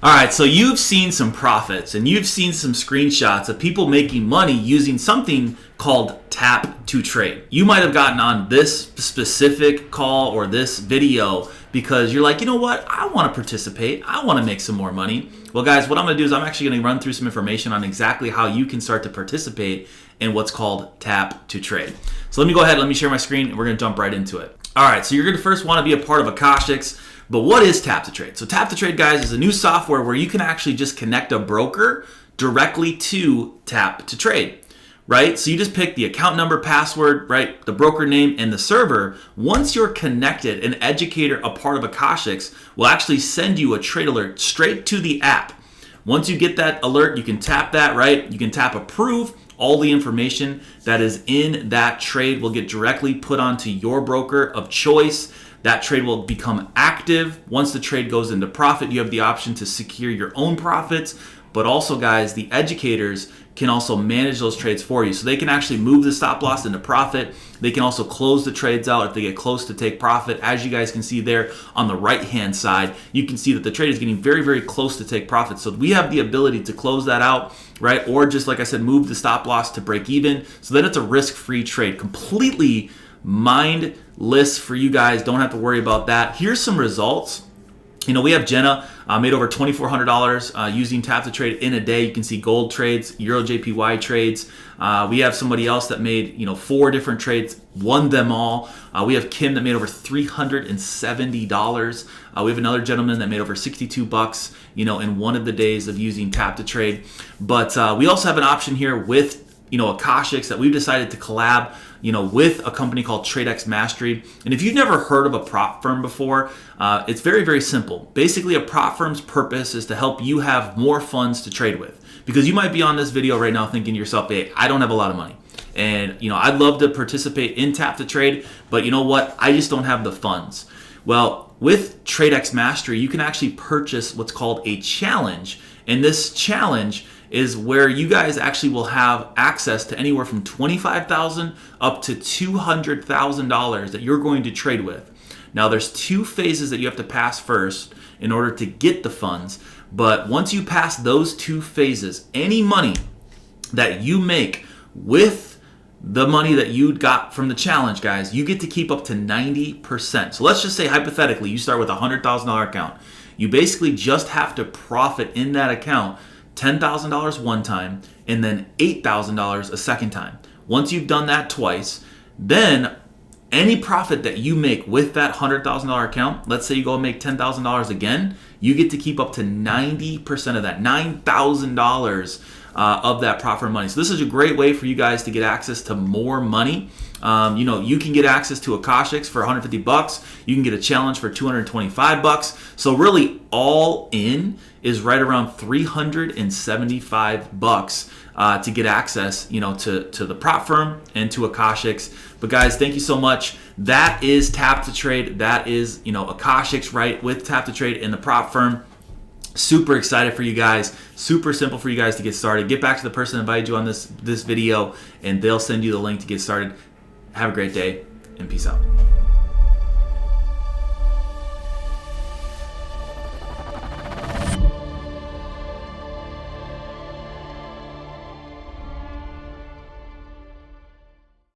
All right, so you've seen some profits and you've seen some screenshots of people making money using something called tap to trade. You might have gotten on this specific call or this video because you're like, you know what? I want to participate. I want to make some more money. Well, guys, what I'm going to do is I'm actually going to run through some information on exactly how you can start to participate in what's called tap to trade. So let me go ahead, let me share my screen, and we're going to jump right into it. All right, so you're going to first want to be a part of Akashx. But what is tap to trade? So tap to trade, guys, is a new software where you can actually just connect a broker directly to tap to trade, right? So you just pick the account number, password, right, the broker name, and the server. Once you're connected, an educator, a part of Akashx, will actually send you a trade alert straight to the app. Once you get that alert, you can tap that, right? You can tap approve. All the information that is in that trade will get directly put onto your broker of choice. That trade will become active. Once the trade goes into profit, you have the option to secure your own profits. But also, guys, the educators can also manage those trades for you. So they can actually move the stop loss into profit. They can also close the trades out if they get close to take profit. As you guys can see there on the right-hand side, you can see that the trade is getting very, very close to take profit. So we have the ability to close that out, right? Or just like I said, move the stop loss to break even. So then it's a risk-free trade, completely mindless for you guys. Don't have to worry about that. Here's some results. You know, we have Jenna made over $2,400 using tap to trade in a day. You can see gold trades, Euro JPY trades. We have somebody else that made 4 different trades, won them all. We have Kim that made over $370. We have another gentleman that made over $62, in one of the days of using tap to trade. But we also have an option here with Akashx that we've decided to collab, with a company called TradeX Mastery. And if you've never heard of a prop firm before, it's very, very simple. Basically, a prop firm's purpose is to help you have more funds to trade with. Because you might be on this video right now thinking to yourself, hey, I don't have a lot of money. And, I'd love to participate in tap to trade, but you know what? I just don't have the funds. Well, with TradeX Mastery, you can actually purchase what's called a challenge. And this challenge is where you guys actually will have access to anywhere from $25,000 up to $200,000 that you're going to trade with. Now, there's 2 phases that you have to pass first in order to get the funds. But once you pass those 2 phases, any money that you make with the money that you got from the challenge, guys, you get to keep up to 90%. So let's just say hypothetically, you start with a $100,000 account. You basically just have to profit in that account $10,000 one time and then $8,000 a second time. Once you've done that twice, then any profit that you make with that $100,000 account, let's say you go and make $10,000 again, you get to keep up to 90% of that, $9,000 of that profit money. So this is a great way for you guys to get access to more money. You can get access to Akashx for $150. You can get a challenge for $225. So really, all in is right around $375 to get access, to the prop firm and to Akashx. But guys, thank you so much. That is tap to trade. That is, Akashx, right, with tap to trade and the prop firm. Super excited for you guys. Super simple for you guys to get started. Get back to the person that invited you on this video, and they'll send you the link to get started. Have a great day, and peace out.